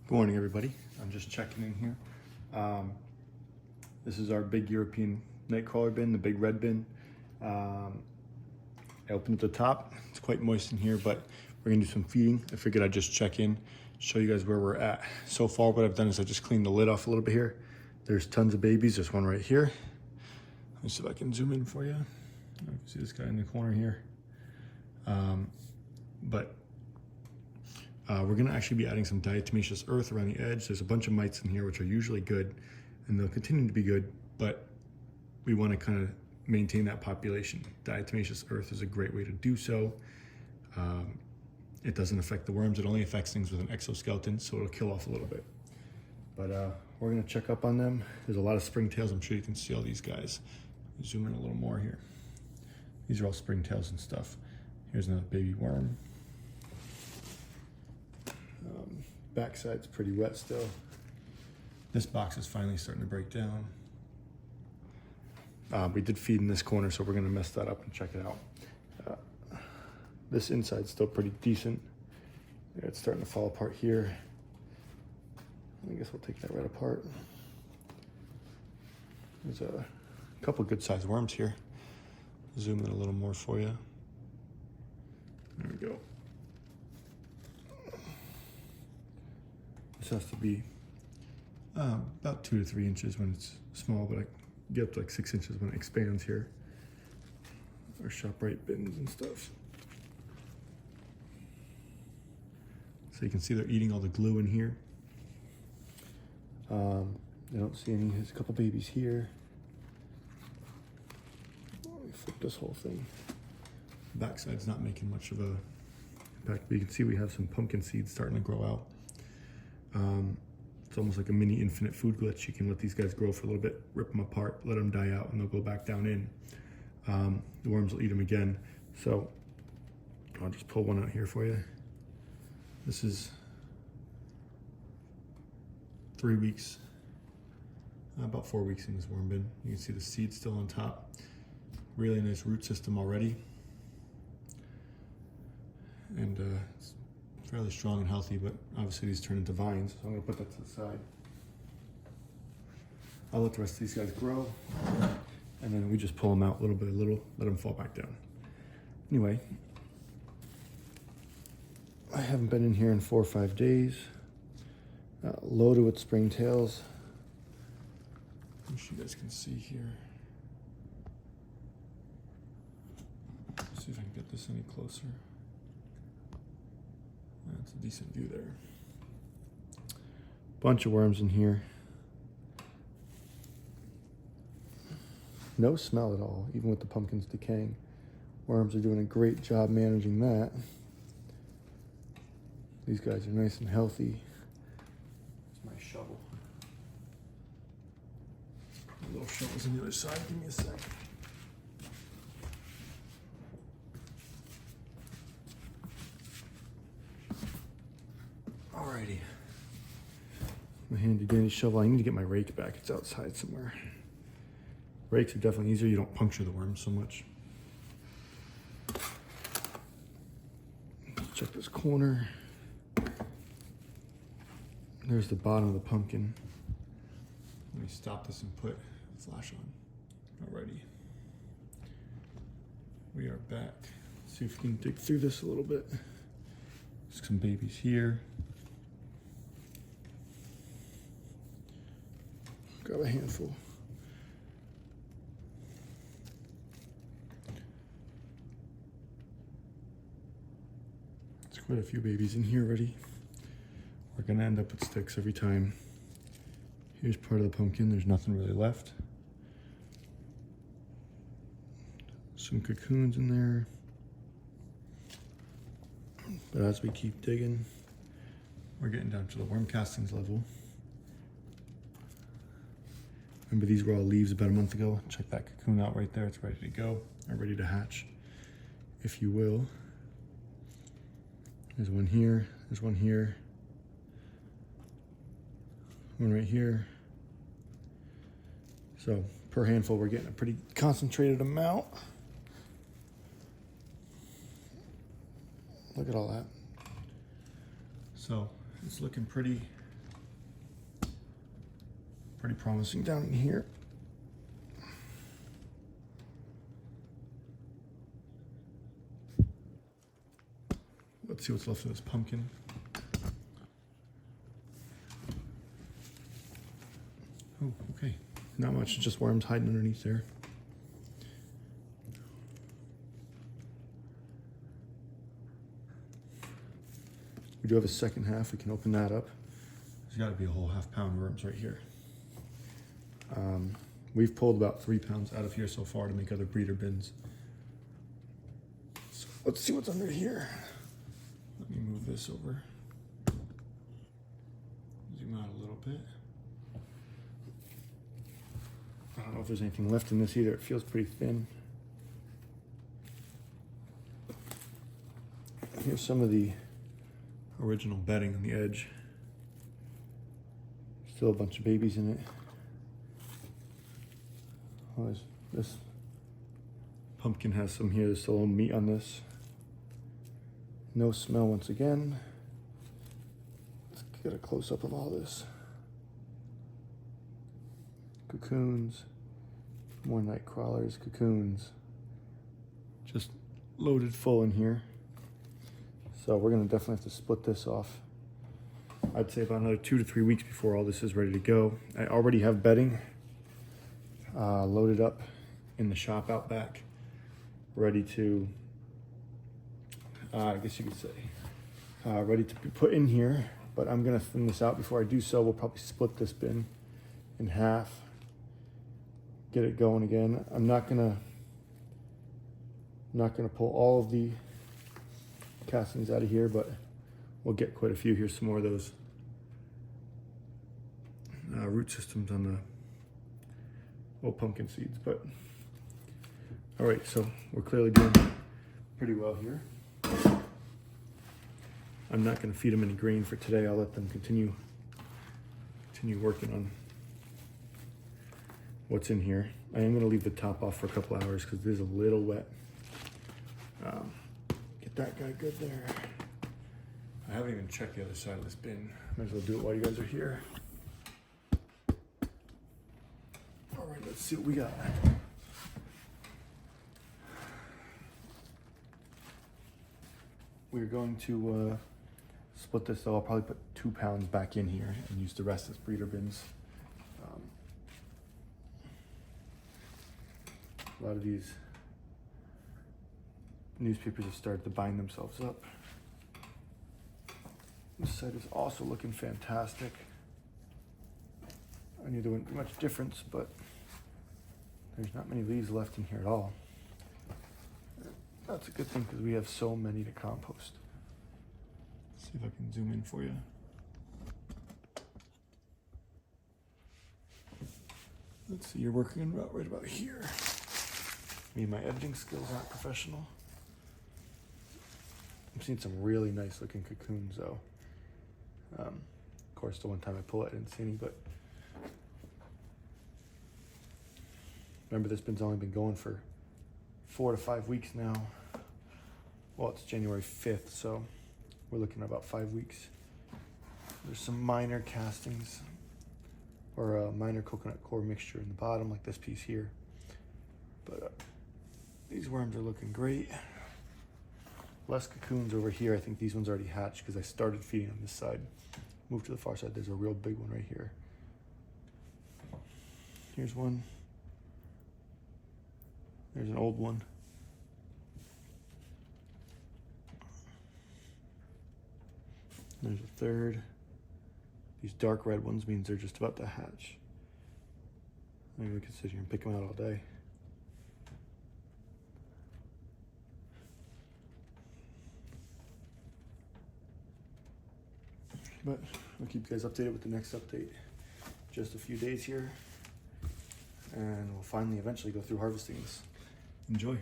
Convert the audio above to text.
Good morning, everybody. I'm just checking in here. This is our big European nightcrawler bin, the big red bin. I opened at the top. It's quite moist in here, but we're gonna do some feeding. I figured I'd just check in, show you guys where we're at. So far, what I've done is I just cleaned the lid off a little bit here. There's tons of babies. There's one right here. Let me see if I can zoom in for you. You can see this guy in the corner here. We're gonna actually be adding some diatomaceous earth around the edge. There's a bunch of mites in here, which are usually good, and they'll continue to be good, but we wanna kind of maintain that population. Diatomaceous earth is a great way to do so. It doesn't affect the worms. It only affects things with an exoskeleton, so it'll kill off a little bit. But we're gonna check up on them. There's a lot of springtails. I'm sure you can see all these guys. Zoom in a little more here. These are all springtails and stuff. Here's another baby worm. Backside's pretty wet still. This box is finally starting to break down. We did feed in this corner, so we're gonna mess that up and check it out. This inside's still pretty decent. Yeah, it's starting to fall apart here. I guess we'll take that right apart. There's a couple good sized worms here. Zoom in a little more for you. There we go. This has to be about 2 to 3 inches when it's small, but I get up to like 6 inches when it expands here. Our ShopRite bins and stuff. So you can see they're eating all the glue in here. I don't see any. There's a couple babies here. Let me flip this whole thing. Backside's not making much of a impact, but you can see we have some pumpkin seeds starting to grow out. It's almost like a mini infinite food glitch. You can let these guys grow for a little bit, rip them apart, let them die out, and they'll go back down in. The worms will eat them again. So I'll just pull one out here for you. This is 3 weeks, about 4 weeks in this worm bin. You can see the seeds still on top. Really nice root system already. And it's fairly strong and healthy, but obviously these turn into vines, so I'm gonna put that to the side. I'll let the rest of these guys grow, and then we just pull them out little by little, let them fall back down. Anyway, I haven't been in here in 4 or 5 days. Loaded with springtails. I'm sure you guys can see here. Let's see if I can get this any closer. That's a decent view there. Bunch of worms in here. No smell at all, even with the pumpkins decaying. Worms are doing a great job managing that. These guys are nice and healthy. It's my shovel. The little shovel's on the other side. Give me a sec. Alrighty. My handy dandy shovel. I need to get my rake back. It's outside somewhere. Rakes are definitely easier. You don't puncture the worms so much. Let's check this corner. There's the bottom of the pumpkin. Let me stop this and put the flash on. Alrighty. We are back. Let's see if we can dig through this a little bit. Some babies here. Grab a handful. There's quite a few babies in here already. We're gonna end up with sticks every time. Here's part of the pumpkin. There's nothing really left. Some cocoons in there. But as we keep digging, we're getting down to the worm castings level. Remember, these were all leaves about a month ago. Check that cocoon out right there. It's ready to go, or ready to hatch, if you will. There's one here, there's one here. One right here. So per handful, we're getting a pretty concentrated amount. Look at all that. So it's looking pretty pretty promising down in here. Let's see what's left of this pumpkin. Oh, okay. Not much, just worms hiding underneath there. We do have a second half. We can open that up. There's got to be a whole half-pound worms right here. We've pulled about 3 pounds out of here so far to make other breeder bins. So let's see what's under here. Let me move this over. Zoom out a little bit. I don't know if there's anything left in this either. It feels pretty thin. Here's some of the original bedding on the edge. Still a bunch of babies in it. Oh, this pumpkin has some here. There's still a little meat on this. No smell once again. Let's get a close-up of all this. Cocoons, more night crawlers, cocoons. Just loaded full in here. So we're gonna definitely have to split this off. I'd say about another 2 to 3 weeks before all this is ready to go. I already have bedding loaded up in the shop out back, ready to, I guess you could say, ready to be put in here, but I'm gonna thin this out before I do so. We'll probably split this bin in half, get it going again. I'm not gonna pull all of the castings out of here, but we'll get quite a few. Here's some more of those root systems on the old pumpkin seeds. But all right, so we're clearly doing pretty well here. I'm not going to feed them any grain for today. I'll let them continue working on what's in here. I am going to leave the top off for a couple hours because it is a little wet. Get that guy good there. I haven't even checked the other side of this bin. Might as well do it while you guys are here. All right, let's see what we got. We're going to split this, so I'll probably put 2 pounds back in here and use the rest as breeder bins. A lot of these newspapers have started to bind themselves up. This side is also looking fantastic. I knew there wouldn't be much difference, but there's not many leaves left in here at all. That's a good thing because we have so many to compost. Let's see if I can zoom in for you. Let's see, you're working right about here. Me and my editing skills aren't professional. I've seen some really nice looking cocoons though. Of course, the one time I pulled it, I didn't see any, but remember this bin's only been going for 4 to 5 weeks now. Well, it's January 5th, so we're looking at about 5 weeks. There's some minor castings or a minor coconut core mixture in the bottom, like this piece here. But these worms are looking great. Less cocoons over here. I think these ones already hatched because I started feeding on this side. Move to the far side. There's a real big one right here. Here's one. There's an old one. There's a third. These dark red ones means they're just about to hatch. Maybe we could sit here and pick them out all day. But I'll keep you guys updated with the next update. Just a few days here, and we'll finally eventually go through harvesting this. Enjoy.